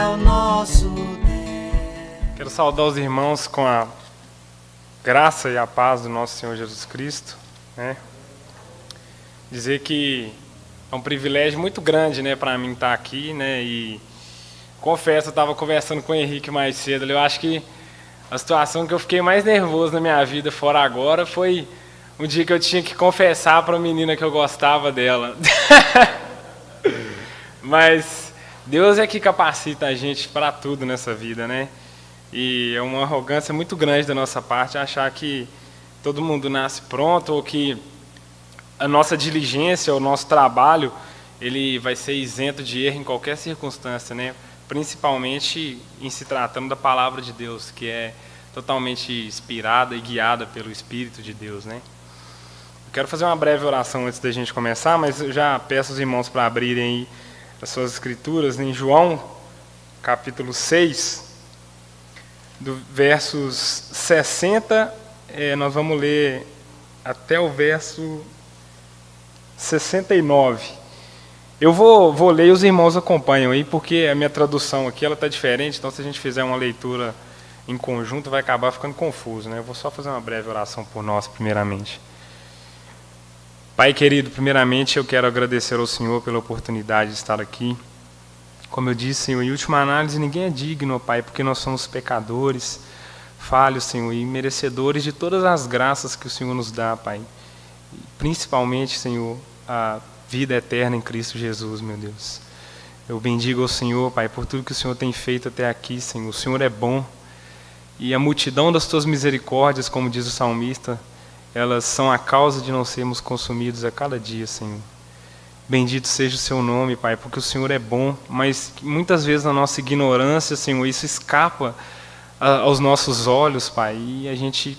é o nosso Deus. Quero saudar os irmãos com a graça e a paz do nosso Senhor Jesus Cristo, né? Dizer que é um privilégio muito grande, né, para mim estar aqui, né? E confesso, eu estava conversando com o Henrique mais cedo, eu acho que a situação que eu fiquei mais nervoso na minha vida fora agora foi um dia que eu tinha que confessar para a menina que eu gostava dela. Mas Deus é que capacita a gente para tudo nessa vida, né? E é uma arrogância muito grande da nossa parte achar que todo mundo nasce pronto ou que a nossa diligência, o nosso trabalho, ele vai ser isento de erro em qualquer circunstância, né? Principalmente em se tratando da palavra de Deus, que é totalmente inspirada e guiada pelo Espírito de Deus, né? Eu quero fazer uma breve oração antes da gente começar, mas eu já peço os irmãos para abrirem aí as suas escrituras em João, capítulo 6, do versos 60, nós vamos ler até o verso 69. Eu vou ler e os irmãos acompanham aí, porque a minha tradução aqui está diferente, então se a gente fizer uma leitura em conjunto vai acabar ficando confuso, né? Eu vou só fazer uma breve oração por nós, primeiramente. Pai querido, primeiramente eu quero agradecer ao Senhor pela oportunidade de estar aqui. Como eu disse, Senhor, em última análise, ninguém é digno, Pai, porque nós somos pecadores, falhos, Senhor, e merecedores de todas as graças que o Senhor nos dá, Pai. Principalmente, Senhor, a vida eterna em Cristo Jesus, meu Deus. Eu bendigo ao Senhor, Pai, por tudo que o Senhor tem feito até aqui, Senhor. O Senhor é bom. E a multidão das Tuas misericórdias, como diz o salmista, elas são a causa de não sermos consumidos a cada dia, Senhor. Bendito seja o Seu nome, Pai, porque o Senhor é bom, mas muitas vezes na nossa ignorância, Senhor, isso escapa aos nossos olhos, Pai, e a gente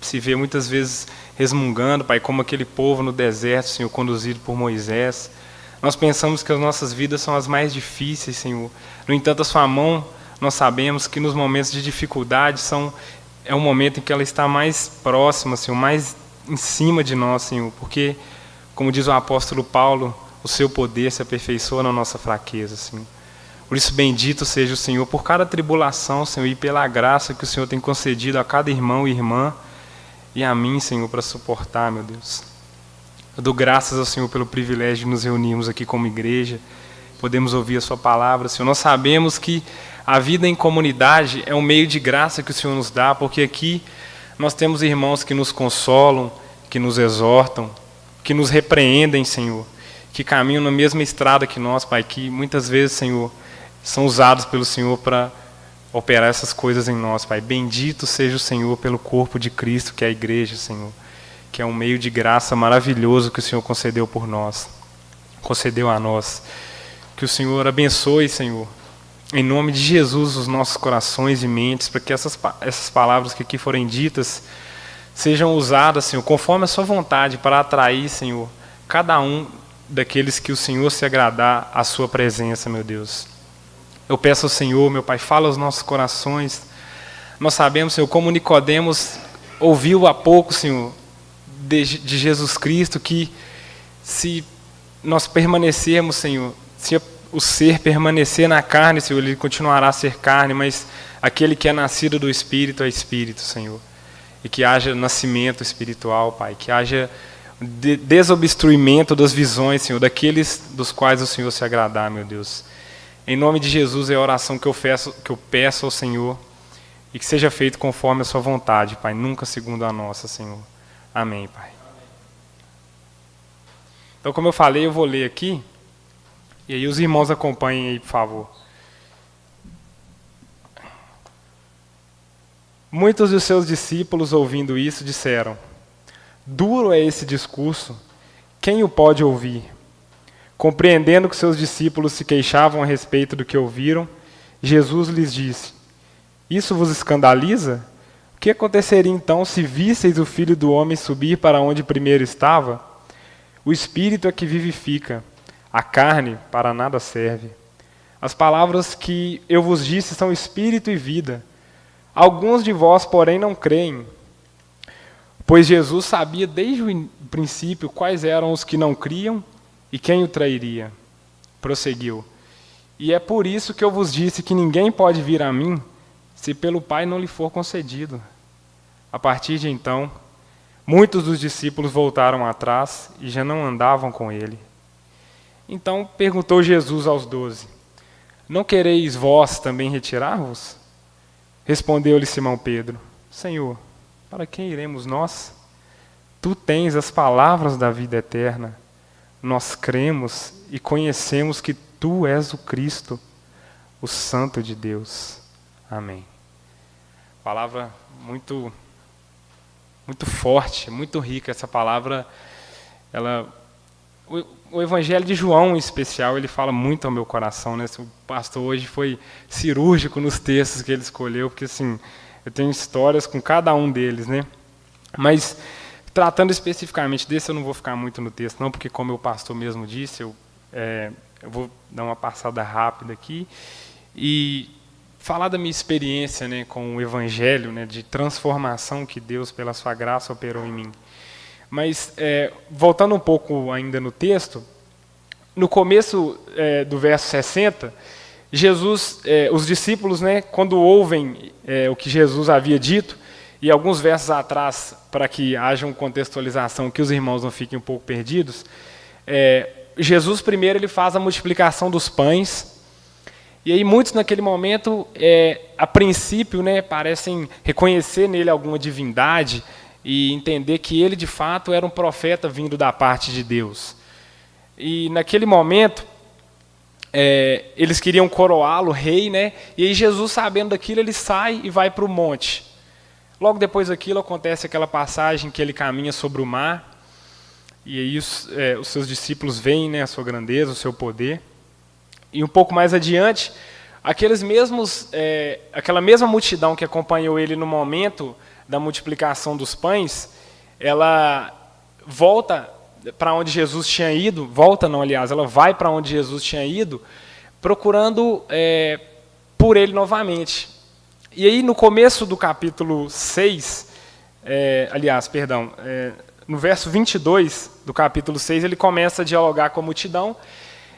se vê muitas vezes resmungando, Pai, como aquele povo no deserto, Senhor, conduzido por Moisés. Nós pensamos que as nossas vidas são as mais difíceis, Senhor. No entanto, a Sua mão, nós sabemos que nos momentos de dificuldade é um momento em que ela está mais próxima, Senhor, mais em cima de nós, Senhor, porque, como diz o apóstolo Paulo, o Seu poder se aperfeiçoa na nossa fraqueza, Senhor. Por isso, bendito seja o Senhor por cada tribulação, Senhor, e pela graça que o Senhor tem concedido a cada irmão e irmã, e a mim, Senhor, para suportar, meu Deus. Eu dou graças ao Senhor pelo privilégio de nos reunirmos aqui como igreja, podemos ouvir a Sua palavra, Senhor. Nós sabemos que a vida em comunidade é um meio de graça que o Senhor nos dá, porque aqui nós temos irmãos que nos consolam, que nos exortam, que nos repreendem, Senhor, que caminham na mesma estrada que nós, Pai, que muitas vezes, Senhor, são usados pelo Senhor para operar essas coisas em nós, Pai. Bendito seja o Senhor pelo corpo de Cristo, que é a igreja, Senhor, que é um meio de graça maravilhoso que o Senhor concedeu por nós, concedeu a nós. Que o Senhor abençoe, Senhor, em nome de Jesus, os nossos corações e mentes, para que essas palavras que aqui forem ditas sejam usadas, Senhor, conforme a Sua vontade, para atrair, Senhor, cada um daqueles que o Senhor se agradar à Sua presença, meu Deus. Eu peço ao Senhor, meu Pai, fala aos nossos corações. Nós sabemos, Senhor, como Nicodemos ouviu há pouco, Senhor, de Jesus Cristo, que se nós permanecermos, Senhor, se o ser permanecer na carne, Senhor, ele continuará a ser carne, mas aquele que é nascido do Espírito é Espírito, Senhor. E que haja nascimento espiritual, Pai, que haja desobstruimento das visões, Senhor, daqueles dos quais o Senhor se agradar, meu Deus. Em nome de Jesus é a oração que eu peço ao Senhor, e que seja feito conforme a Sua vontade, Pai, nunca segundo a nossa, Senhor. Amém, Pai. Então, como eu falei, eu vou ler aqui, e aí os irmãos acompanhem aí, por favor. Muitos dos seus discípulos, ouvindo isso, disseram: duro é esse discurso, quem o pode ouvir? Compreendendo que seus discípulos se queixavam a respeito do que ouviram, Jesus lhes disse: isso vos escandaliza? O que aconteceria então se visseis o Filho do Homem subir para onde primeiro estava? O Espírito é que vivifica, a carne para nada serve. As palavras que eu vos disse são Espírito e vida. Alguns de vós, porém, não creem. Pois Jesus sabia desde o princípio quais eram os que não criam e quem o trairia. Prosseguiu: E é por isso que eu vos disse que ninguém pode vir a mim, se pelo Pai não lhe for concedido. A partir de então, muitos dos discípulos voltaram atrás e já não andavam com ele. Então perguntou Jesus aos 12, não quereis vós também retirar-vos? Respondeu-lhe Simão Pedro, Senhor, para quem iremos nós? Tu tens as palavras da vida eterna. Nós cremos e conhecemos que Tu és o Cristo, o Santo de Deus. Amém. Palavra muito forte, muito rica. Essa palavra, o Evangelho de João, em especial, ele fala muito ao meu coração, né? O pastor hoje foi cirúrgico nos textos que ele escolheu, porque assim, eu tenho histórias com cada um deles, né? Mas tratando especificamente desse, eu não vou ficar muito no texto, não, porque como o pastor mesmo disse, eu vou dar uma passada rápida aqui e falar da minha experiência, né, com o Evangelho, né, de transformação que Deus, pela sua graça, operou em mim. Mas, voltando um pouco ainda no texto, no começo do verso 60, Jesus, os discípulos, né, quando ouvem o que Jesus havia dito, e alguns versos atrás, para que haja uma contextualização, que os irmãos não fiquem um pouco perdidos, Jesus primeiro ele faz a multiplicação dos pães, e aí muitos naquele momento, a princípio, né, parecem reconhecer nele alguma divindade e entender que ele de fato era um profeta vindo da parte de Deus. E naquele momento, eles queriam coroá-lo rei, né, e aí Jesus, sabendo daquilo, ele sai e vai para o monte. Logo depois daquilo acontece aquela passagem que ele caminha sobre o mar, e aí os seus discípulos veem, né, a sua grandeza, o seu poder. E um pouco mais adiante, aquela mesma multidão que acompanhou ele no momento da multiplicação dos pães, ela volta para onde Jesus tinha ido, ela vai para onde Jesus tinha ido, procurando por ele novamente. E aí no começo do capítulo 6, no verso 22 do capítulo 6, ele começa a dialogar com a multidão,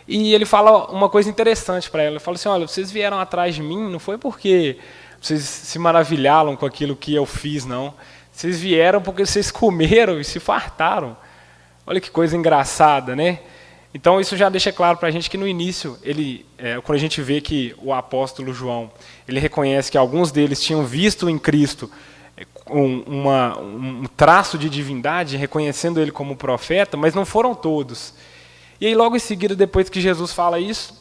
e ele fala uma coisa interessante para ela. Ele fala assim, olha, vocês vieram atrás de mim, não foi porque vocês se maravilharam com aquilo que eu fiz, não. Vocês vieram porque vocês comeram e se fartaram. Olha que coisa engraçada, né? Então isso já deixa claro para a gente que no início, quando a gente vê que o apóstolo João, ele reconhece que alguns deles tinham visto em Cristo um traço de divindade, reconhecendo ele como profeta, mas não foram todos. E aí logo em seguida, depois que Jesus fala isso,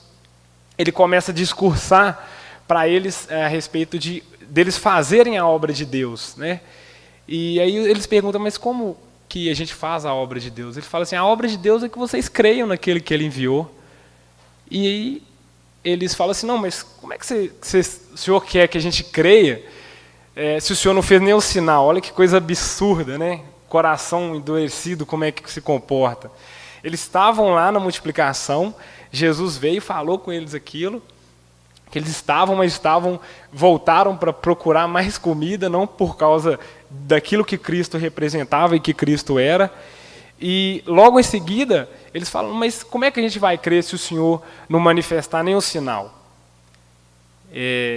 ele começa a discursar para eles a respeito deles fazerem a obra de Deus, né? E aí eles perguntam, mas como que a gente faz a obra de Deus? Ele fala assim, a obra de Deus é que vocês creiam naquele que ele enviou. E aí eles falam assim, não, mas como é que o senhor quer que a gente creia se o senhor não fez nenhum sinal? Olha que coisa absurda, né? Coração endurecido, como é que se comporta? Eles estavam lá na multiplicação, Jesus veio e falou com eles aquilo, que eles voltaram para procurar mais comida, não por causa daquilo que Cristo representava e que Cristo era. E logo em seguida, eles falam, mas como é que a gente vai crer se o Senhor não manifestar nenhum sinal?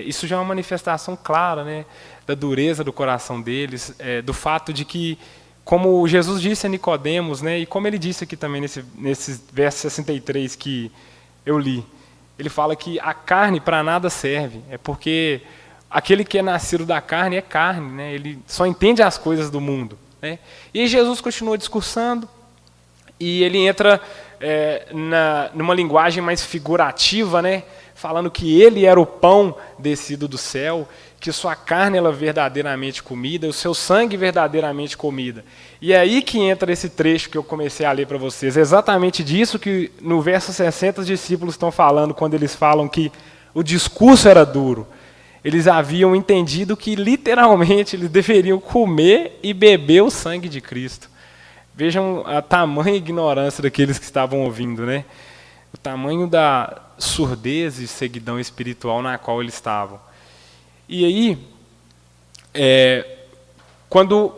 Isso já é uma manifestação clara, né, da dureza do coração deles, do fato de que, como Jesus disse a Nicodemos, né, e como ele disse aqui também nesse verso 63 que eu li, ele fala que a carne para nada serve, porque aquele que é nascido da carne é carne, né, ele só entende as coisas do mundo, né. E aí Jesus continua discursando, e ele entra numa linguagem mais figurativa, né, falando que ele era o pão descido do céu, que sua carne era verdadeiramente comida, o seu sangue verdadeiramente comida. E é aí que entra esse trecho que eu comecei a ler para vocês. É exatamente disso que no verso 60 os discípulos estão falando, quando eles falam que o discurso era duro. Eles haviam entendido que literalmente eles deveriam comer e beber o sangue de Cristo. Vejam a tamanha ignorância daqueles que estavam ouvindo, né? O tamanho da surdez e ceguidão espiritual na qual eles estavam. E aí, quando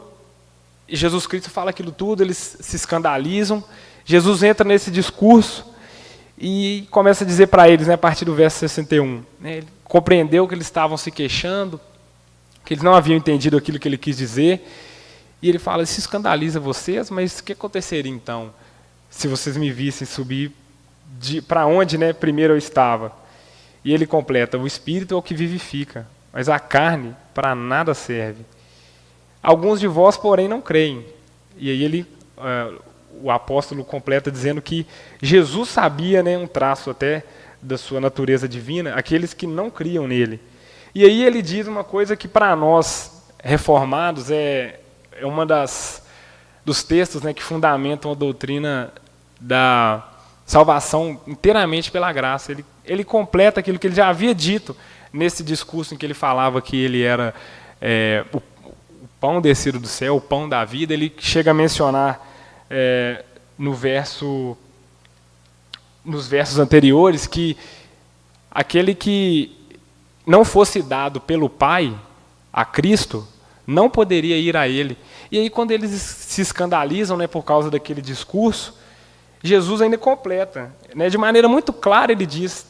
Jesus Cristo fala aquilo tudo, eles se escandalizam. Jesus entra nesse discurso e começa a dizer para eles, né, a partir do verso 61, né, ele compreendeu que eles estavam se queixando, que eles não haviam entendido aquilo que ele quis dizer, e ele fala, isso escandaliza vocês, mas o que aconteceria então, se vocês me vissem subir para onde, né, primeiro eu estava? E ele completa, o Espírito é o que vivifica, mas a carne para nada serve. Alguns de vós, porém, não creem. E aí o apóstolo completa dizendo que Jesus sabia, né, um traço até da sua natureza divina, aqueles que não criam nele. E aí ele diz uma coisa que para nós reformados é uma dos textos, né, que fundamentam a doutrina da salvação inteiramente pela graça. Ele completa aquilo que ele já havia dito nesse discurso em que ele falava que ele era o pão descido do céu, o pão da vida. Ele chega a mencionar nos versos anteriores que aquele que não fosse dado pelo Pai a Cristo não poderia ir a ele. E aí quando eles se escandalizam, né, por causa daquele discurso, Jesus ainda completa, né, de maneira muito clara ele diz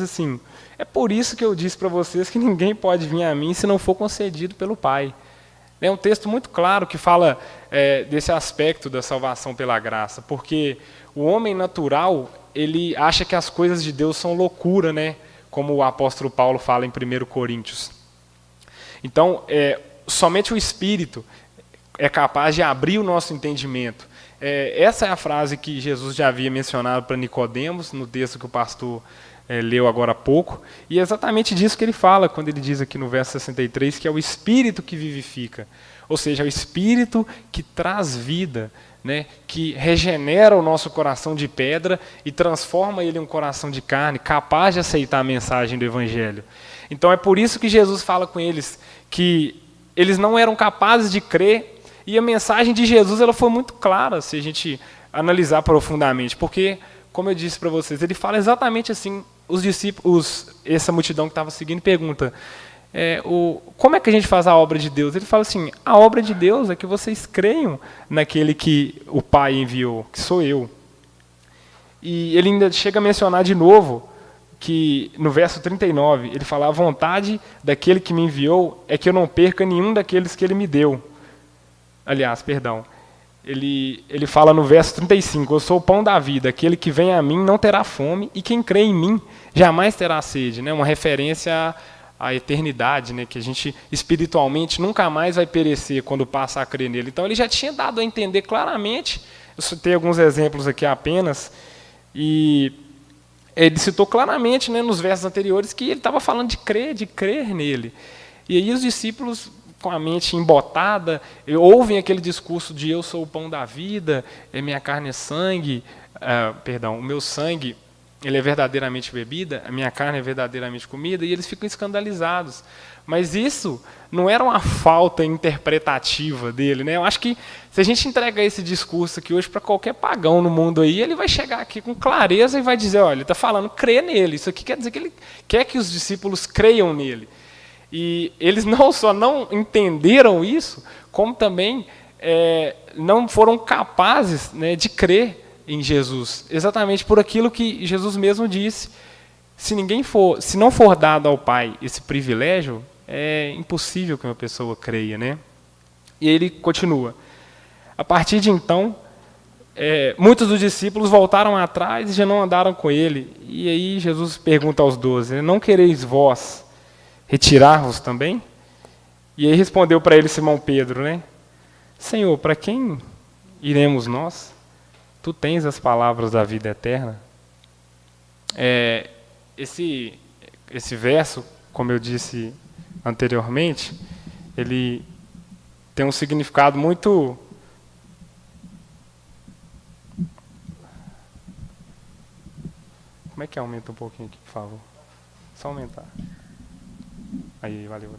assim, é por isso que eu disse para vocês que ninguém pode vir a mim se não for concedido pelo Pai. É um texto muito claro que fala desse aspecto da salvação pela graça, porque o homem natural, ele acha que as coisas de Deus são loucura, né, como o apóstolo Paulo fala em 1 Coríntios. Então, somente o Espírito é capaz de abrir o nosso entendimento. Essa é a frase que Jesus já havia mencionado para Nicodemos, no texto que o pastor leu agora há pouco, e é exatamente disso que ele fala, quando ele diz aqui no verso 63, que é o Espírito que vivifica, ou seja, é o Espírito que traz vida, né, que regenera o nosso coração de pedra e transforma ele em um coração de carne, capaz de aceitar a mensagem do Evangelho. Então é por isso que Jesus fala com eles que eles não eram capazes de crer, e a mensagem de Jesus ela foi muito clara, se a gente analisar profundamente, porque, como eu disse para vocês, ele fala exatamente assim, os discípulos, essa multidão que estava seguindo, pergunta, como é que a gente faz a obra de Deus? Ele fala assim, a obra de Deus é que vocês creiam naquele que o Pai enviou, que sou eu. E ele ainda chega a mencionar de novo, que no verso 39, ele fala, a vontade daquele que me enviou é que eu não perca nenhum daqueles que ele me deu. Aliás, perdão, ele fala no verso 35, eu sou o pão da vida, aquele que vem a mim não terá fome, e quem crê em mim jamais terá sede. Né? Uma referência à eternidade, né? Que a gente espiritualmente nunca mais vai perecer quando passa a crer nele. Então ele já tinha dado a entender claramente, eu citei alguns exemplos aqui apenas, e ele citou claramente, né, nos versos anteriores que ele estava falando de crer nele. E aí os discípulos, com a mente embotada, ouvem aquele discurso de eu sou o pão da vida, minha carne é sangue, o meu sangue ele é verdadeiramente bebida, a minha carne é verdadeiramente comida, e eles ficam escandalizados. Mas isso não era uma falta interpretativa dele, né? Eu acho que se a gente entregar esse discurso aqui hoje para qualquer pagão no mundo aí, ele vai chegar aqui com clareza e vai dizer, olha, ele está falando crer nele. Isso aqui quer dizer que ele quer que os discípulos creiam nele. E eles não só não entenderam isso, como também não foram capazes, né, de crer em Jesus, exatamente por aquilo que Jesus mesmo disse. Se não for dado ao Pai esse privilégio, é impossível que uma pessoa creia, né? E ele continua. A partir de então, muitos dos discípulos voltaram atrás e já não andaram com ele. E aí Jesus pergunta aos 12, não quereis vós retirar-vos também? E aí respondeu para ele Simão Pedro, né? Senhor, para quem iremos nós? Tu tens as palavras da vida eterna. Esse verso, como eu disse anteriormente, ele tem um significado muito... Como é que aumenta um pouquinho aqui, por favor? Só aumentar. Aí, valeu.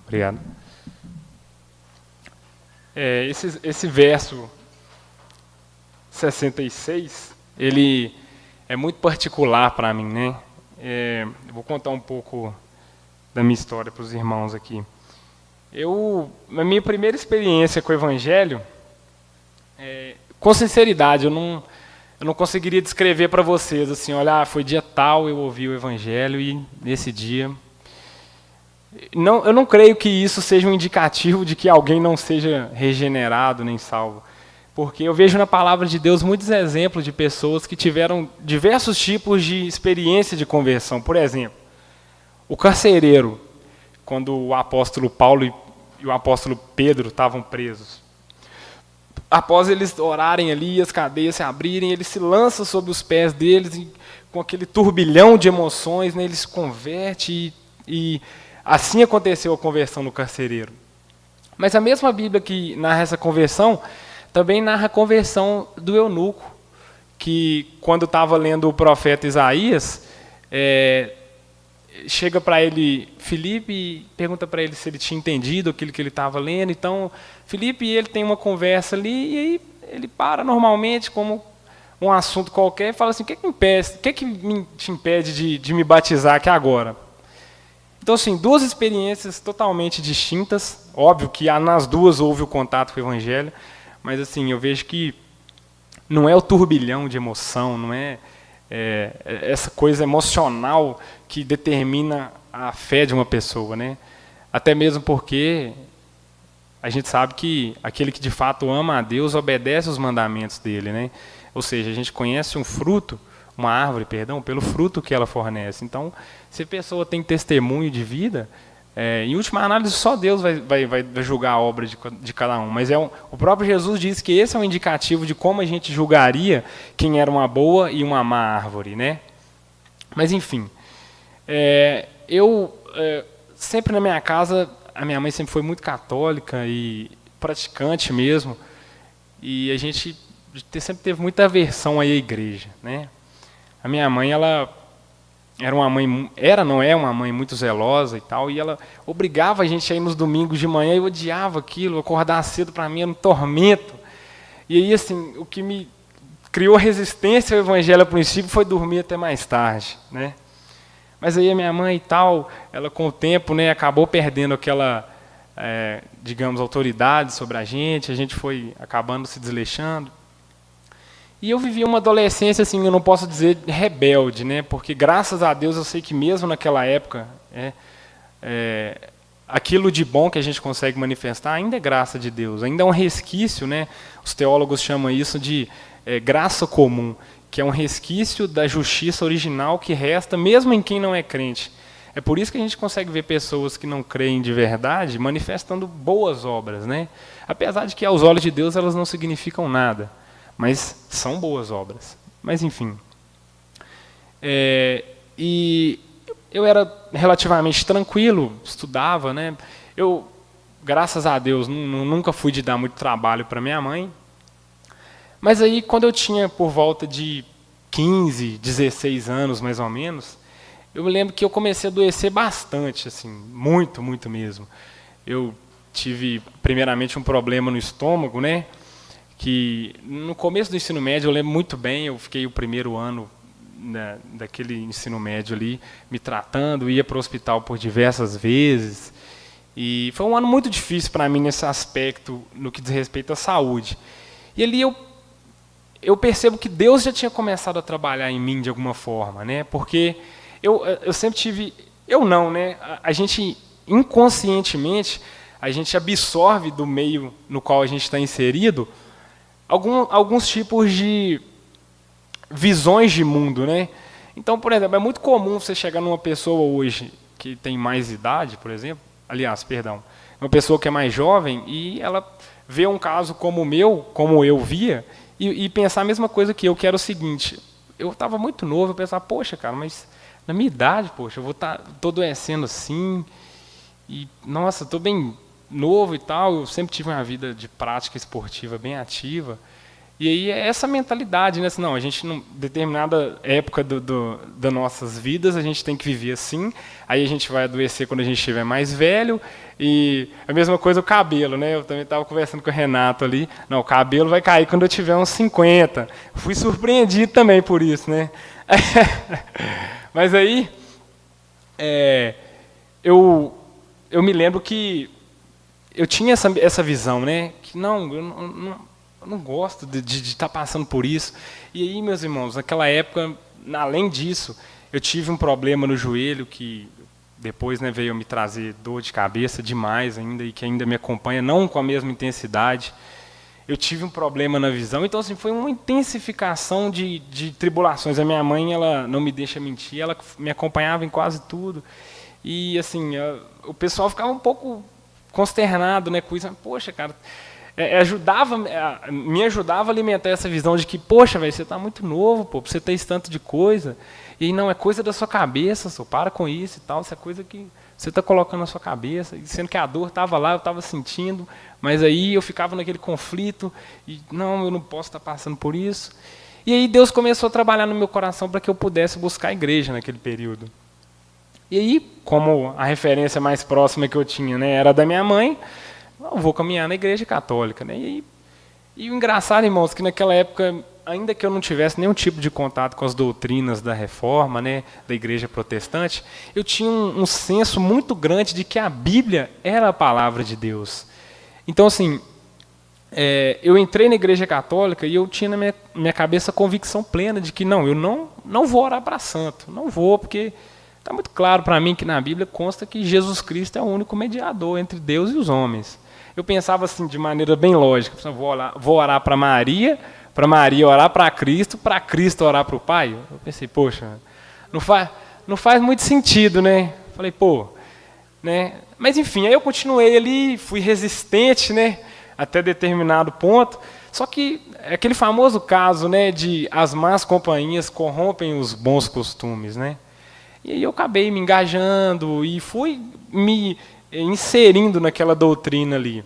Obrigado. Esse verso 66, ele é muito particular para mim, né? Eu vou contar um pouco da minha história para os irmãos aqui. Na minha primeira experiência com o Evangelho, com sinceridade, eu eu não conseguiria descrever para vocês, assim, olha, foi dia tal, eu ouvi o Evangelho e nesse dia... Não, eu não creio que isso seja um indicativo de que alguém não seja regenerado nem salvo. Porque eu vejo na palavra de Deus muitos exemplos de pessoas que tiveram diversos tipos de experiência de conversão. Por exemplo, o carcereiro, quando o apóstolo Paulo e o apóstolo Pedro estavam presos. Após eles orarem ali, as cadeias se abrirem, ele se lança sobre os pés deles e, com aquele turbilhão de emoções, né, ele se converte e assim aconteceu a conversão no carcereiro. Mas a mesma Bíblia que narra essa conversão, também narra a conversão do eunuco, que quando estava lendo o profeta Isaías, chega para ele Filipe e pergunta para ele se ele tinha entendido aquilo que ele estava lendo. Então, Filipe e ele tem uma conversa ali, e aí ele para normalmente, como um assunto qualquer, e fala assim, o que te impede de me batizar aqui agora? Então, assim, duas experiências totalmente distintas. Óbvio que nas duas houve o contato com o Evangelho, mas assim, eu vejo que não é o turbilhão de emoção, não é essa coisa emocional que determina a fé de uma pessoa, né? Até mesmo porque a gente sabe que aquele que de fato ama a Deus obedece os mandamentos dele, né? Ou seja, a gente conhece uma árvore, pelo fruto que ela fornece. Então, se a pessoa tem testemunho de vida, em última análise, só Deus vai julgar a obra de cada um. Mas o próprio Jesus disse que esse é um indicativo de como a gente julgaria quem era uma boa e uma má árvore, né? Mas, enfim, sempre na minha casa, a minha mãe sempre foi muito católica e praticante mesmo, e a gente sempre teve muita aversão à igreja, né? A minha mãe, ela não é uma mãe muito zelosa e tal, e ela obrigava a gente a ir nos domingos de manhã, e eu odiava aquilo, acordar cedo para mim era um tormento. E aí, assim, o que me criou resistência ao Evangelho a princípio foi dormir até mais tarde, né? Mas aí a minha mãe e tal, ela com o tempo, né, acabou perdendo aquela, digamos, autoridade sobre a gente foi acabando se desleixando. E eu vivi uma adolescência, assim, eu não posso dizer rebelde, né? Porque graças a Deus eu sei que mesmo naquela época, aquilo de bom que a gente consegue manifestar ainda é graça de Deus, ainda é um resquício, né? Os teólogos chamam isso de graça comum, que é um resquício da justiça original que resta mesmo em quem não é crente. É por isso que a gente consegue ver pessoas que não creem de verdade manifestando boas obras, né? Apesar de que aos olhos de Deus elas não significam nada. Mas são boas obras. Mas, enfim. E eu era relativamente tranquilo, estudava, né? Eu, graças a Deus, nunca fui de dar muito trabalho para minha mãe. Mas aí, quando eu tinha por volta de 15, 16 anos, mais ou menos, eu me lembro que eu comecei a adoecer bastante, assim, muito, muito mesmo. Eu tive, primeiramente, um problema no estômago, né? Que no começo do ensino médio eu lembro muito bem, eu fiquei o primeiro ano daquele ensino médio ali, me tratando, ia para o hospital por diversas vezes, e foi um ano muito difícil para mim nesse aspecto, no que diz respeito à saúde. E ali eu percebo que Deus já tinha começado a trabalhar em mim de alguma forma, né? Porque eu sempre tive, eu não, né? A gente inconscientemente, a gente absorve do meio no qual a gente está inserido alguns tipos de visões de mundo, né? Então, por exemplo, é muito comum você chegar numa pessoa hoje que tem mais idade, por exemplo, uma pessoa que é mais jovem, e ela vê um caso como o meu, como eu via, e pensar a mesma coisa que era o seguinte: eu estava muito novo, eu pensava, poxa, cara, mas na minha idade, poxa, eu estou adoecendo assim, e, nossa, estou bem novo e tal, eu sempre tive uma vida de prática esportiva bem ativa. E aí é essa mentalidade, né? Assim, não, a gente, em determinada época das nossas vidas, a gente tem que viver assim, aí a gente vai adoecer quando a gente estiver mais velho, e a mesma coisa o cabelo, né? Eu também estava conversando com o Renato ali, não, o cabelo vai cair quando eu tiver uns 50. Fui surpreendido também por isso, né? Mas aí, eu me lembro que eu tinha essa visão, né? Que não eu não gosto de estar passando por isso. E aí, meus irmãos, naquela época, além disso, eu tive um problema no joelho que depois, né, veio me trazer dor de cabeça demais ainda e que ainda me acompanha, não com a mesma intensidade. Eu tive um problema na visão, então assim, foi uma intensificação de tribulações. A minha mãe, ela não me deixa mentir, ela me acompanhava em quase tudo. E assim, o pessoal ficava um pouco consternado, né, com isso. Poxa, cara, me ajudava a alimentar essa visão de que, poxa, velho, você está muito novo, pô, você tem esse tanto de coisa. E aí, não, é coisa da sua cabeça, só para com isso e tal, isso é coisa que você está colocando na sua cabeça, sendo que a dor estava lá, eu estava sentindo, mas aí eu ficava naquele conflito, e não, eu não posso estar passando por isso. E aí Deus começou a trabalhar no meu coração para que eu pudesse buscar a igreja naquele período. E aí, como a referência mais próxima que eu tinha, né, era da minha mãe, eu vou caminhar na igreja católica. Né, e o engraçado, irmãos, que naquela época, ainda que eu não tivesse nenhum tipo de contato com as doutrinas da reforma, né, da igreja protestante, eu tinha um senso muito grande de que a Bíblia era a palavra de Deus. Então, assim, eu entrei na igreja católica e eu tinha na minha cabeça a convicção plena de que eu não vou orar para santo, não vou, porque está muito claro para mim que na Bíblia consta que Jesus Cristo é o único mediador entre Deus e os homens. Eu pensava assim, de maneira bem lógica, vou orar para Maria orar para Cristo orar para o Pai. Eu pensei, poxa, não faz muito sentido, né? Falei, pô, né? Mas enfim, aí eu continuei ali, fui resistente, né? Até determinado ponto. Só que é aquele famoso caso, né? De as más companhias corrompem os bons costumes, né? E aí eu acabei me engajando e fui me inserindo naquela doutrina ali.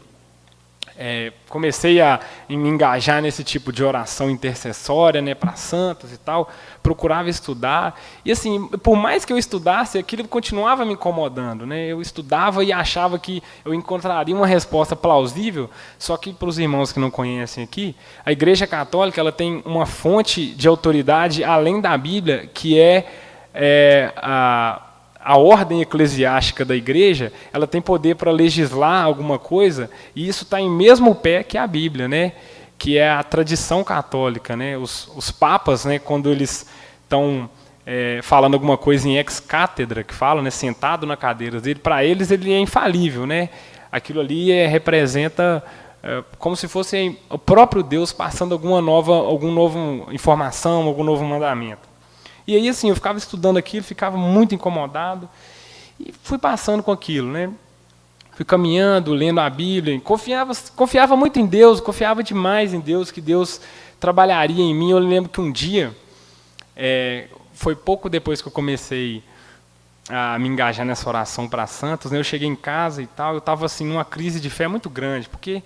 Comecei a me engajar nesse tipo de oração intercessória, né, para santos e tal, procurava estudar, e assim, por mais que eu estudasse, aquilo continuava me incomodando, né, eu estudava e achava que eu encontraria uma resposta plausível, só que para os irmãos que não conhecem aqui, a Igreja Católica ela tem uma fonte de autoridade além da Bíblia, que a ordem eclesiástica da igreja, ela tem poder para legislar alguma coisa, e isso está em mesmo pé que a Bíblia, né? Que é a tradição católica. Né? Os papas, né, quando eles estão falando alguma coisa em ex-cátedra, que fala, né, sentado na cadeira dele, para eles ele é infalível. Né? Aquilo ali representa como se fosse o próprio Deus passando alguma nova informação, algum novo mandamento. E aí, assim, eu ficava estudando aquilo, ficava muito incomodado, e fui passando com aquilo, né? Fui caminhando, lendo a Bíblia, confiava muito em Deus, confiava demais em Deus, que Deus trabalharia em mim. Eu lembro que um dia, foi pouco depois que eu comecei a me engajar nessa oração para santos, né? Eu cheguei em casa e tal, eu estava assim, numa crise de fé muito grande, porque,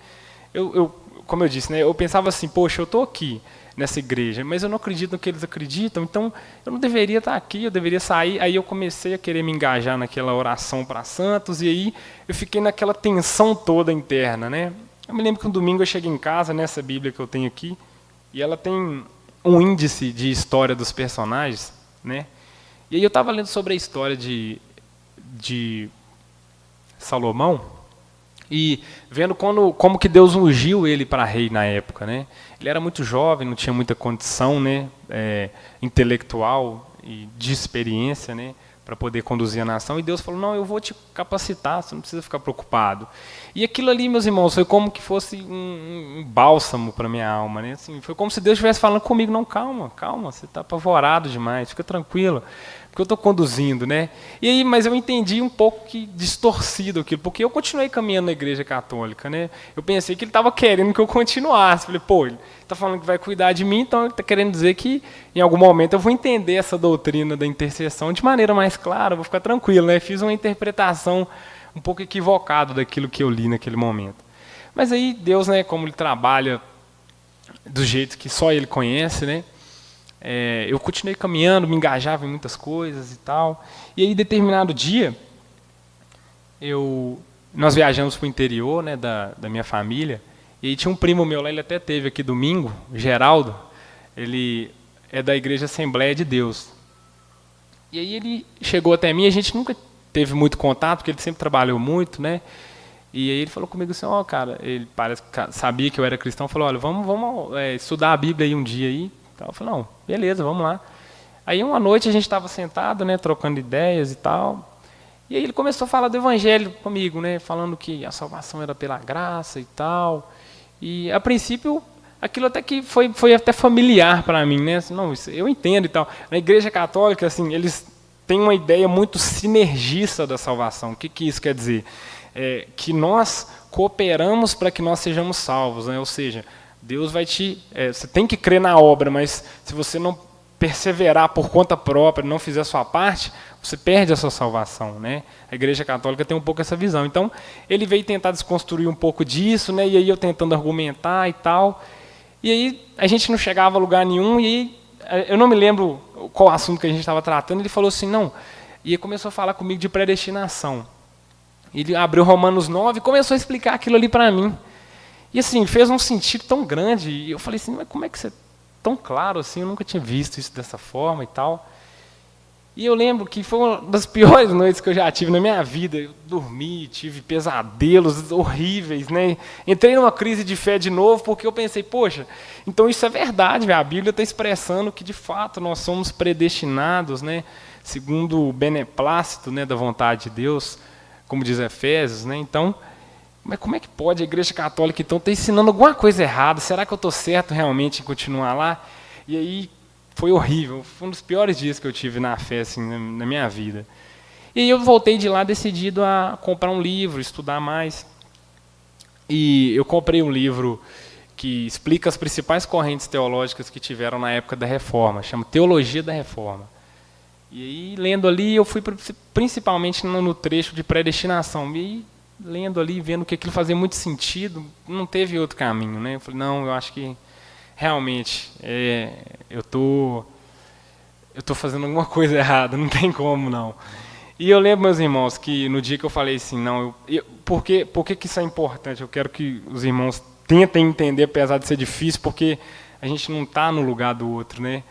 como eu disse, né, eu pensava assim, poxa, eu estou aqui, nessa igreja, mas eu não acredito no que eles acreditam, então eu não deveria estar aqui, eu deveria sair. Aí eu comecei a querer me engajar naquela oração para santos, e aí eu fiquei naquela tensão toda interna. Né? Eu me lembro que um domingo eu cheguei em casa, nessa Bíblia que eu tenho aqui, e ela tem um índice de história dos personagens, né? E aí eu estava lendo sobre a história de Salomão, e vendo como que Deus ungiu ele para rei na época. Né? Ele era muito jovem, não tinha muita condição, né, intelectual e de experiência, né, para poder conduzir a nação. E Deus falou, não, eu vou te capacitar, você não precisa ficar preocupado. E aquilo ali, meus irmãos, foi como que fosse um bálsamo para a minha alma. Né? Assim, foi como se Deus estivesse falando comigo, não, calma, você está apavorado demais, fica tranquilo, porque eu estou conduzindo. Né? E aí, mas eu entendi um pouco que distorcido aquilo, porque eu continuei caminhando na igreja católica. Né? Eu pensei que ele estava querendo que eu continuasse. Falei, pô, ele está falando que vai cuidar de mim, então ele está querendo dizer que em algum momento eu vou entender essa doutrina da intercessão de maneira mais clara, vou ficar tranquilo. Né? Fiz uma interpretação um pouco equivocada daquilo que eu li naquele momento. Mas aí Deus, né, como ele trabalha do jeito que só ele conhece, né, eu continuei caminhando, me engajava em muitas coisas e tal. E aí, determinado dia, nós viajamos para o interior, né, da minha família, e aí tinha um primo meu lá, ele até teve aqui domingo, Geraldo, ele é da Igreja Assembleia de Deus. E aí ele chegou até mim, a gente nunca teve muito contato, porque ele sempre trabalhou muito, né? E aí ele falou comigo assim, cara, ele parece que sabia que eu era cristão, falou, olha, vamos estudar a Bíblia aí um dia aí. Eu falei, não, beleza, vamos lá. Aí uma noite a gente estava sentado, né, trocando ideias e tal. E aí ele começou a falar do evangelho comigo, né, falando que a salvação era pela graça e tal. E a princípio aquilo até que foi até familiar para mim, né? Assim, não, isso eu entendo e tal. Na Igreja Católica, assim, eles têm uma ideia muito sinergista da salvação. O que isso quer dizer? Que nós cooperamos para que nós sejamos salvos, né? Ou seja, Deus vai você tem que crer na obra, mas se você não perseverar por conta própria, não fizer a sua parte, você perde a sua salvação, né? A Igreja Católica tem um pouco essa visão. Então, ele veio tentar desconstruir um pouco disso, né? E aí eu tentando argumentar e tal. E aí a gente não chegava a lugar nenhum, e aí, eu não me lembro qual assunto que a gente estava tratando, ele falou assim, não, e aí começou a falar comigo de predestinação. Ele abriu Romanos 9 e começou a explicar aquilo ali para mim. E assim, fez um sentido tão grande. E eu falei assim, mas como é que você é tão claro assim? Eu nunca tinha visto isso dessa forma e tal. E eu lembro que foi uma das piores noites que eu já tive na minha vida. Eu dormi, tive pesadelos horríveis, né? Entrei numa crise de fé de novo, porque eu pensei, poxa, então isso é verdade, a Bíblia está expressando que de fato nós somos predestinados, né? Segundo o beneplácito, né, da vontade de Deus, como diz Efésios, né? Então, mas como é que pode a Igreja Católica então estar ensinando alguma coisa errada? Será que eu estou certo realmente em continuar lá? E aí foi horrível, foi um dos piores dias que eu tive na fé assim, na minha vida. E aí eu voltei de lá decidido a comprar um livro, estudar mais. E eu comprei um livro que explica as principais correntes teológicas que tiveram na época da Reforma, chama Teologia da Reforma. E aí, lendo ali, eu fui principalmente no trecho de predestinação. E lendo ali, vendo que aquilo fazia muito sentido, não teve outro caminho, né? Eu falei, não, eu acho que realmente eu tô fazendo alguma coisa errada, não tem como não. E eu lembro, meus irmãos, que no dia que eu falei assim, não, por que isso é importante? Eu quero que os irmãos tentem entender, apesar de ser difícil, porque a gente não está no lugar do outro, né?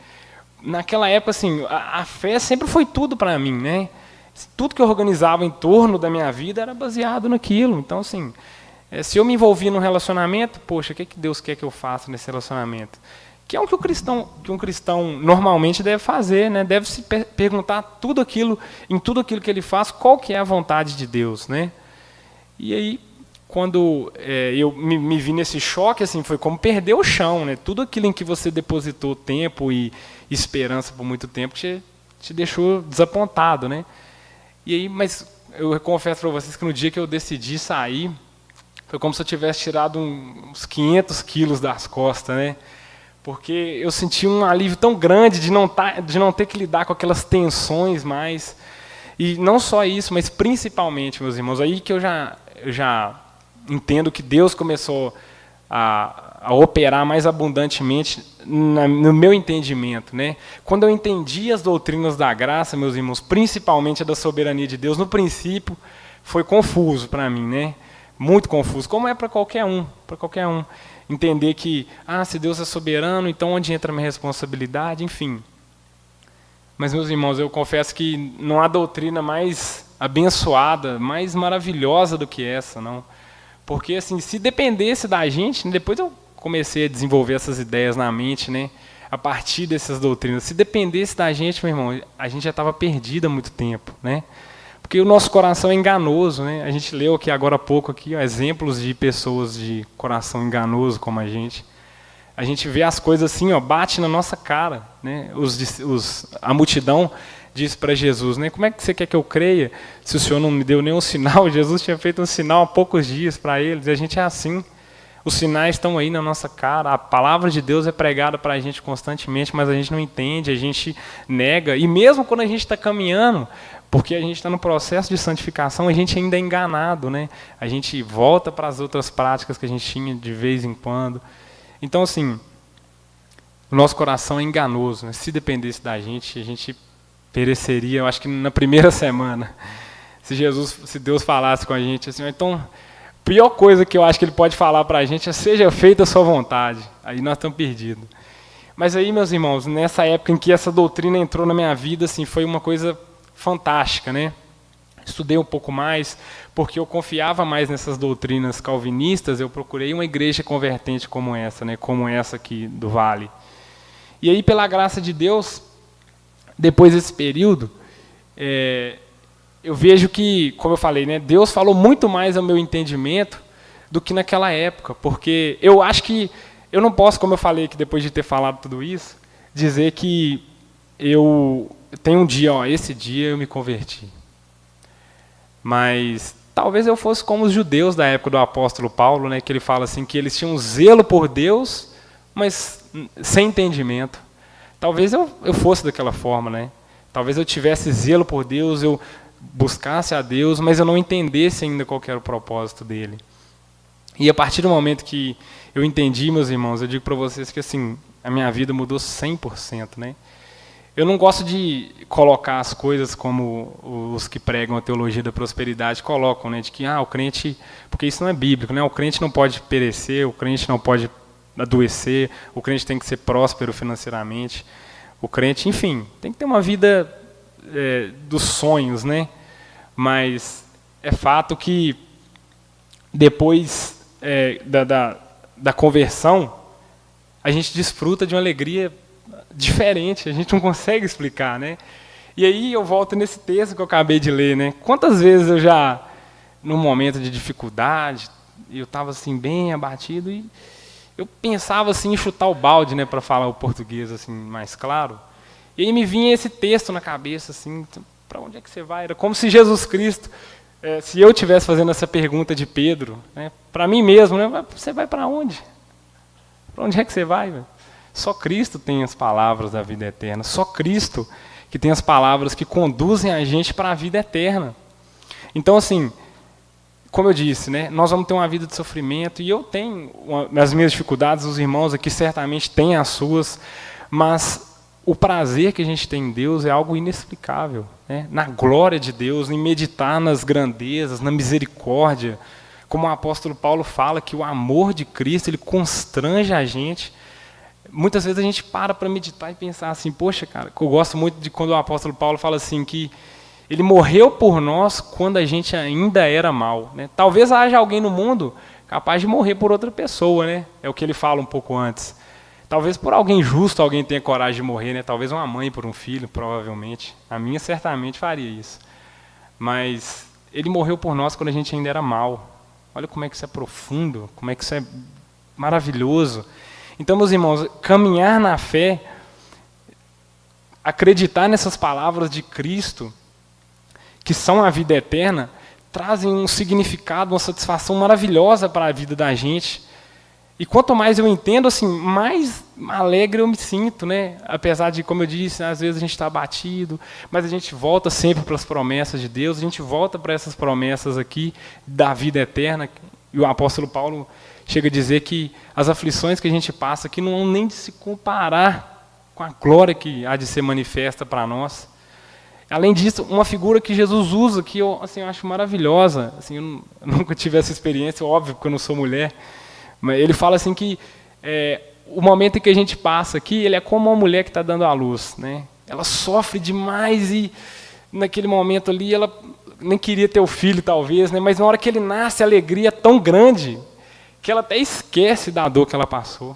Naquela época, assim, a fé sempre foi tudo para mim, né? Tudo que eu organizava em torno da minha vida era baseado naquilo. Então, assim, se eu me envolvi num relacionamento, poxa, o que Deus quer que eu faça nesse relacionamento? Que é o que um cristão normalmente deve fazer, né? Deve se perguntar em tudo aquilo que ele faz, qual que é a vontade de Deus, né? E aí, quando eu me vi nesse choque, assim, foi como perder o chão, né? Tudo aquilo em que você depositou tempo e esperança por muito tempo te deixou desapontado, né? E aí, mas eu confesso para vocês que no dia que eu decidi sair, foi como se eu tivesse tirado uns 500 quilos das costas, né? Porque eu senti um alívio tão grande de não ter que lidar com aquelas tensões mais. E não só isso, mas principalmente, meus irmãos, aí que eu já entendo que Deus começou a operar mais abundantemente no meu entendimento, né? Quando eu entendi as doutrinas da graça, meus irmãos, principalmente a da soberania de Deus, no princípio foi confuso para mim, né? Muito confuso, como é para qualquer um, entender que, se Deus é soberano, então onde entra a minha responsabilidade, enfim. Mas, meus irmãos, eu confesso que não há doutrina mais abençoada, mais maravilhosa do que essa, não. Porque, assim, se dependesse da gente, depois eu comecei a desenvolver essas ideias na mente, né, a partir dessas doutrinas. Se dependesse da gente, meu irmão, a gente já estava perdido há muito tempo, né? Porque o nosso coração é enganoso, né? A gente leu aqui agora há pouco aqui, exemplos de pessoas de coração enganoso como a gente. A gente vê as coisas assim, bate na nossa cara, né? A multidão diz para Jesus, né? Como é que você quer que eu creia se o Senhor não me deu nenhum sinal? Jesus tinha feito um sinal há poucos dias para eles, e a gente é assim. Os sinais estão aí na nossa cara, a palavra de Deus é pregada para a gente constantemente, mas a gente não entende, a gente nega, e mesmo quando a gente está caminhando, porque a gente está no processo de santificação, a gente ainda é enganado, né? A gente volta para as outras práticas que a gente tinha de vez em quando. Então, assim, o nosso coração é enganoso, né? Se dependesse da gente, a gente pereceria, eu acho que na primeira semana. Se Deus falasse com a gente assim, então, a pior coisa que eu acho que Ele pode falar para a gente é seja feita a sua vontade. Aí nós estamos perdidos. Mas aí, meus irmãos, nessa época em que essa doutrina entrou na minha vida, assim, foi uma coisa fantástica, né? estudei um pouco mais, porque eu confiava mais nessas doutrinas calvinistas, eu procurei uma igreja convertente como essa, né, como essa aqui do Vale. E aí, pela graça de Deus, depois desse período, eu vejo que, como eu falei, né, Deus falou muito mais ao meu entendimento do que naquela época, porque eu acho que eu não posso, como eu falei aqui depois de ter falado tudo isso, dizer que eu tenho um dia, esse dia eu me converti. Mas talvez eu fosse como os judeus da época do apóstolo Paulo, né, que ele fala assim, que eles tinham zelo por Deus, mas sem entendimento. Talvez eu fosse daquela forma, né? Talvez eu tivesse zelo por Deus, eu buscasse a Deus, mas eu não entendesse ainda qual era o propósito dele. E a partir do momento que eu entendi, meus irmãos, eu digo para vocês que assim, a minha vida mudou 100%, né? Eu não gosto de colocar as coisas como os que pregam a teologia da prosperidade colocam, né? De que o crente, porque isso não é bíblico, né? O crente não pode perecer, o crente não pode adoecer, o crente tem que ser próspero financeiramente, o crente, enfim, tem que ter uma vida dos sonhos, né? Mas é fato que depois da conversão, a gente desfruta de uma alegria diferente, a gente não consegue explicar, né? E aí eu volto nesse texto que eu acabei de ler, né? Quantas vezes eu já, num momento de dificuldade, eu estava assim bem abatido e eu pensava assim em chutar o balde, né, para falar o português assim mais claro. E aí me vinha esse texto na cabeça assim, para onde é que você vai? Era como se Jesus Cristo, se eu estivesse fazendo essa pergunta de Pedro, né, para mim mesmo, né, você vai para onde? Para onde é que você vai, velho? Só Cristo tem as palavras da vida eterna. Só Cristo que tem as palavras que conduzem a gente para a vida eterna. Então, assim, como eu disse, né, nós vamos ter uma vida de sofrimento, e eu tenho as minhas dificuldades, os irmãos aqui certamente têm as suas, mas o prazer que a gente tem em Deus é algo inexplicável, né? Na glória de Deus, em meditar nas grandezas, na misericórdia. Como o apóstolo Paulo fala, que o amor de Cristo, ele constrange a gente. Muitas vezes a gente para meditar e pensar assim, poxa, cara, eu gosto muito de quando o apóstolo Paulo fala assim, que ele morreu por nós quando a gente ainda era mal, né? Talvez haja alguém no mundo capaz de morrer por outra pessoa, né? É o que ele fala um pouco antes. Talvez por alguém justo alguém tenha coragem de morrer, né? Talvez uma mãe por um filho, provavelmente. A minha certamente faria isso. Mas ele morreu por nós quando a gente ainda era mal. Olha como é que isso é profundo, como é que isso é maravilhoso. Então, meus irmãos, caminhar na fé, acreditar nessas palavras de Cristo, que são a vida eterna, trazem um significado, uma satisfação maravilhosa para a vida da gente. E quanto mais eu entendo, assim, mais alegre eu me sinto, né? Apesar de, como eu disse, às vezes a gente está abatido, mas a gente volta sempre para as promessas de Deus, a gente volta para essas promessas aqui da vida eterna. E o apóstolo Paulo chega a dizer que as aflições que a gente passa aqui não hão nem de se comparar com a glória que há de ser manifesta para nós. Além disso, uma figura que Jesus usa, que eu acho maravilhosa, assim, eu nunca tive essa experiência, óbvio, porque eu não sou mulher, mas ele fala assim que o momento em que a gente passa aqui, ele é como uma mulher que está dando à luz, né? Ela sofre demais e naquele momento ali ela nem queria ter o filho, talvez, né? Mas na hora que ele nasce, a alegria é tão grande que ela até esquece da dor que ela passou.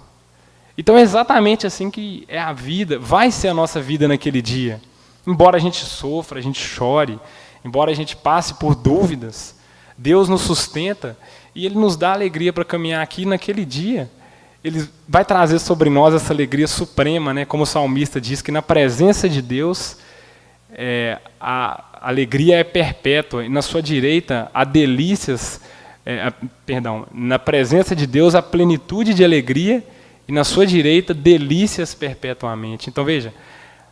Então é exatamente assim que é a vida, vai ser a nossa vida naquele dia. Embora a gente sofra, a gente chore, embora a gente passe por dúvidas, Deus nos sustenta e Ele nos dá alegria para caminhar aqui naquele dia. Ele vai trazer sobre nós essa alegria suprema, né? Como o salmista diz, que na presença de Deus a alegria é perpétua, e na sua direita há delícias, na presença de Deus há plenitude de alegria, e na sua direita delícias perpetuamente. Então veja,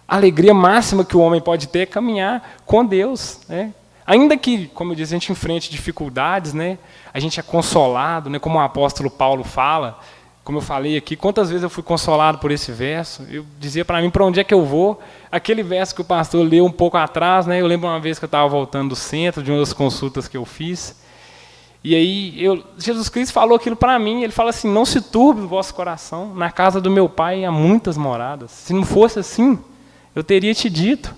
a alegria máxima que o homem pode ter é caminhar com Deus, né? Ainda que, como eu disse, a gente enfrente dificuldades, né? A gente é consolado, né? Como o apóstolo Paulo fala, como eu falei aqui, quantas vezes eu fui consolado por esse verso? Eu dizia para mim, para onde é que eu vou? Aquele verso que o pastor leu um pouco atrás, né? Eu lembro uma vez que eu estava voltando do centro, de uma das consultas que eu fiz, e aí Jesus Cristo falou aquilo para mim, ele fala assim, não se turbe o vosso coração, na casa do meu pai há muitas moradas. Se não fosse assim, eu teria te dito.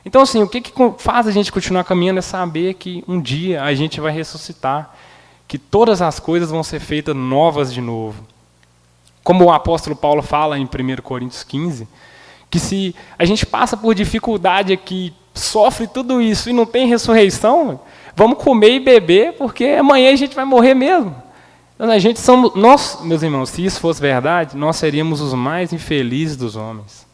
Então, assim, o que faz a gente continuar caminhando é saber que um dia a gente vai ressuscitar, que todas as coisas vão ser feitas novas de novo. Como o apóstolo Paulo fala em 1 Coríntios 15, que se a gente passa por dificuldade aqui, sofre tudo isso e não tem ressurreição, vamos comer e beber, porque amanhã a gente vai morrer mesmo. Então, nós, meus irmãos, se isso fosse verdade, nós seríamos os mais infelizes dos homens.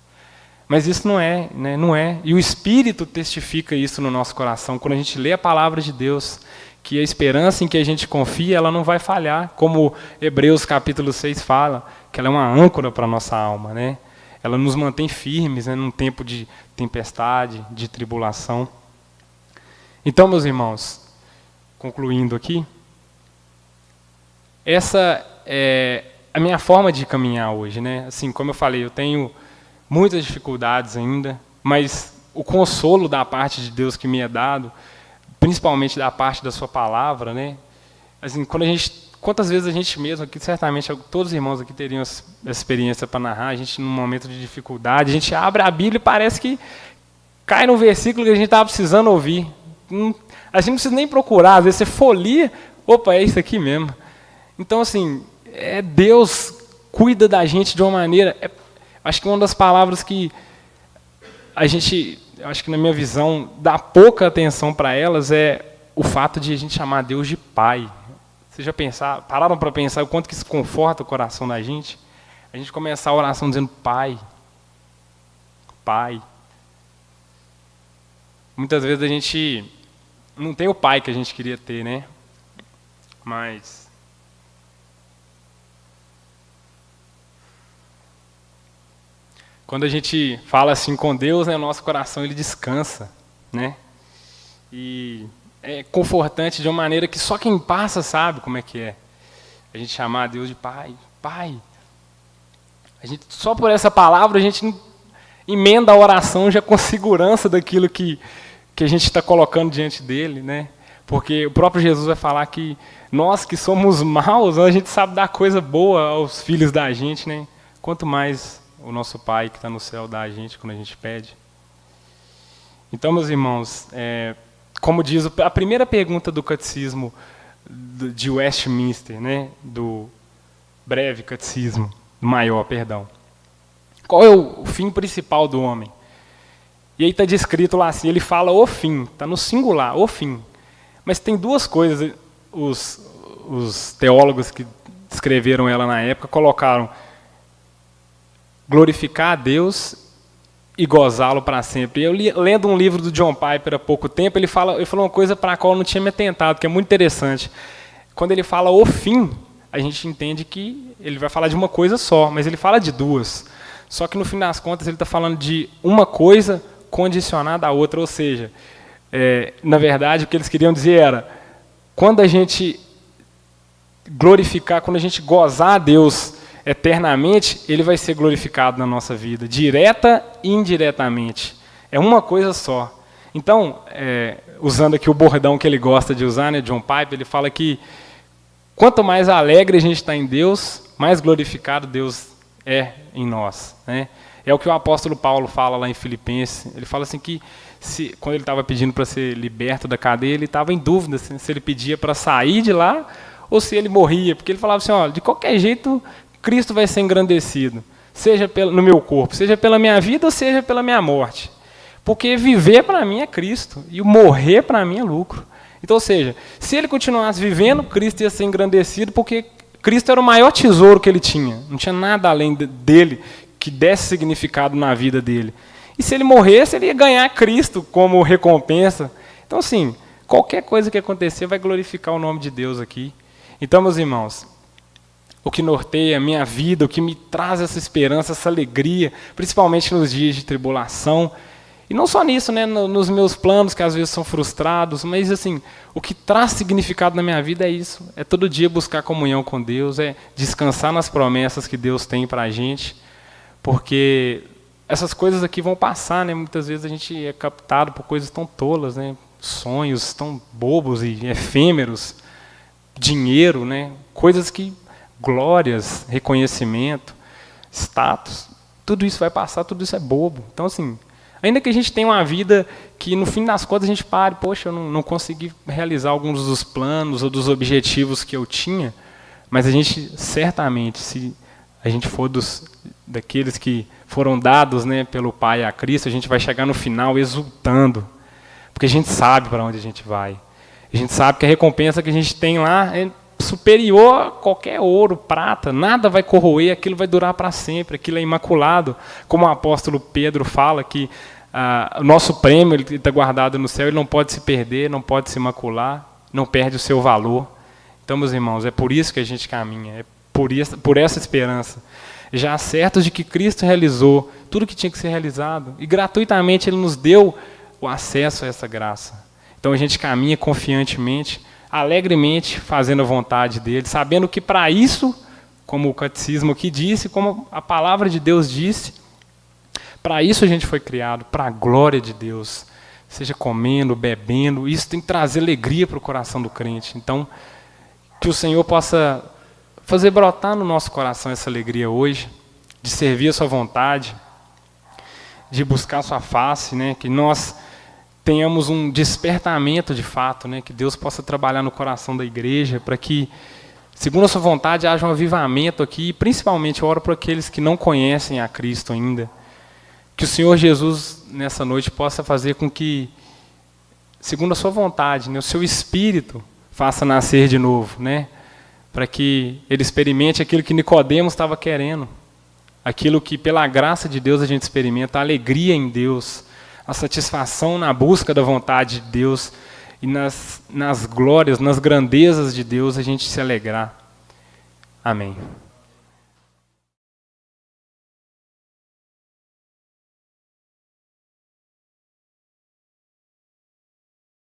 Mas isso não é, né? Não é. E o Espírito testifica isso no nosso coração. Quando a gente lê a palavra de Deus, que a esperança em que a gente confia, ela não vai falhar. Como Hebreus capítulo 6 fala, que ela é uma âncora para a nossa alma, né? Ela nos mantém firmes, né, num tempo de tempestade, de tribulação. Então, meus irmãos, concluindo aqui, essa é a minha forma de caminhar hoje, né? Assim, como eu falei, eu tenho muitas dificuldades ainda, mas o consolo da parte de Deus que me é dado, principalmente da parte da sua palavra, né? Assim, quantas vezes a gente mesmo aqui, certamente todos os irmãos aqui teriam essa experiência para narrar, a gente num momento de dificuldade, a gente abre a Bíblia e parece que cai no versículo que a gente estava precisando ouvir. A gente não precisa nem procurar, às vezes você folheia, opa, é isso aqui mesmo. Então, assim, Deus cuida da gente de uma maneira... Acho que uma das palavras que a gente, acho que na minha visão, dá pouca atenção para elas é o fato de a gente chamar Deus de Pai. Vocês já pararam para pensar o quanto que isso conforta o coração da gente? A gente começar a oração dizendo Pai, Pai. Muitas vezes a gente não tem o pai que a gente queria ter, né? Mas... quando a gente fala assim com Deus, né, nosso coração ele descansa, né? E é confortante de uma maneira que só quem passa sabe como é que é. A gente chamar Deus de Pai, Pai. Só por essa palavra a gente emenda a oração já com segurança daquilo que a gente está colocando diante dele, né? Porque o próprio Jesus vai falar que nós que somos maus, a gente sabe dar coisa boa aos filhos da gente, né? Quanto mais o nosso Pai que está no céu dá a gente quando a gente pede. Então, meus irmãos, como diz a primeira pergunta do catecismo de Westminster, né, do breve catecismo, maior, perdão. Qual é o fim principal do homem? E aí está descrito lá assim, ele fala o fim, está no singular, o fim. Mas tem duas coisas, os teólogos que escreveram ela na época colocaram: glorificar a Deus e gozá-lo para sempre. Eu lendo um livro do John Piper há pouco tempo, ele falou uma coisa para a qual eu não tinha me atentado, que é muito interessante. Quando ele fala o fim, a gente entende que ele vai falar de uma coisa só, mas ele fala de duas. Só que no fim das contas ele está falando de uma coisa condicionada à outra, ou seja, na verdade o que eles queriam dizer era, quando a gente glorificar, quando a gente gozar a Deus eternamente, ele vai ser glorificado na nossa vida, direta e indiretamente. É uma coisa só. Então, usando aqui o bordão que ele gosta de usar, né, John Piper, ele fala que quanto mais alegre a gente está em Deus, mais glorificado Deus é em nós, né? É o que o apóstolo Paulo fala lá em Filipenses. Ele fala assim que, quando ele estava pedindo para ser liberto da cadeia, ele estava em dúvida se ele pedia para sair de lá ou se ele morria, porque ele falava assim, ó, de qualquer jeito Cristo vai ser engrandecido, seja no meu corpo, seja pela minha vida ou seja pela minha morte. Porque viver para mim é Cristo e o morrer para mim é lucro. Então, ou seja, se ele continuasse vivendo, Cristo ia ser engrandecido porque Cristo era o maior tesouro que ele tinha. Não tinha nada além dele que desse significado na vida dele. E se ele morresse, ele ia ganhar Cristo como recompensa. Então, assim, qualquer coisa que acontecer vai glorificar o nome de Deus aqui. Então, meus irmãos, o que norteia a minha vida, o que me traz essa esperança, essa alegria, principalmente nos dias de tribulação, e não só nisso, né, nos meus planos que às vezes são frustrados, mas assim, o que traz significado na minha vida é isso, é todo dia buscar comunhão com Deus, é descansar nas promessas que Deus tem para a gente, porque essas coisas aqui vão passar, né, muitas vezes a gente é captado por coisas tão tolas, né, sonhos tão bobos e efêmeros, dinheiro, né, coisas que, glórias, reconhecimento, status, tudo isso vai passar, tudo isso é bobo. Então, assim, Ainda que a gente tenha uma vida que, no fim das contas, a gente pare, poxa, eu não consegui realizar alguns dos planos ou dos objetivos que eu tinha, mas a gente, certamente, se a gente for daqueles que foram dados, né, pelo Pai a Cristo, a gente vai chegar no final exultando, porque a gente sabe para onde a gente vai. A gente sabe que a recompensa que a gente tem lá é superior a qualquer ouro, prata, nada vai corroer, aquilo vai durar para sempre, aquilo é imaculado. Como o apóstolo Pedro fala que o nosso prêmio está guardado no céu, ele não pode se perder, não pode se macular, não perde o seu valor. Então, meus irmãos, é por isso que a gente caminha, é por essa esperança, já certos de que Cristo realizou tudo o que tinha que ser realizado, e gratuitamente Ele nos deu o acesso a essa graça. Então a gente caminha confiantemente, alegremente, fazendo a vontade dEle, sabendo que para isso, como o catecismo aqui disse, como a palavra de Deus disse, para isso a gente foi criado, para a glória de Deus, seja comendo, bebendo, isso tem que trazer alegria para o coração do crente. Então, que o Senhor possa fazer brotar no nosso coração essa alegria hoje, de servir a sua vontade, de buscar a sua face, né? Que nós tenhamos um despertamento de fato, né? Que Deus possa trabalhar no coração da igreja, para que, segundo a sua vontade, haja um avivamento aqui, e principalmente eu oro por aqueles que não conhecem a Cristo ainda, que o Senhor Jesus, nessa noite, possa fazer com que, segundo a sua vontade, né? O seu Espírito faça nascer de novo, né? Para que ele experimente aquilo que Nicodemos estava querendo, aquilo que pela graça de Deus a gente experimenta, a alegria em Deus, a satisfação na busca da vontade de Deus e nas glórias, nas grandezas de Deus a gente se alegrar. Amém.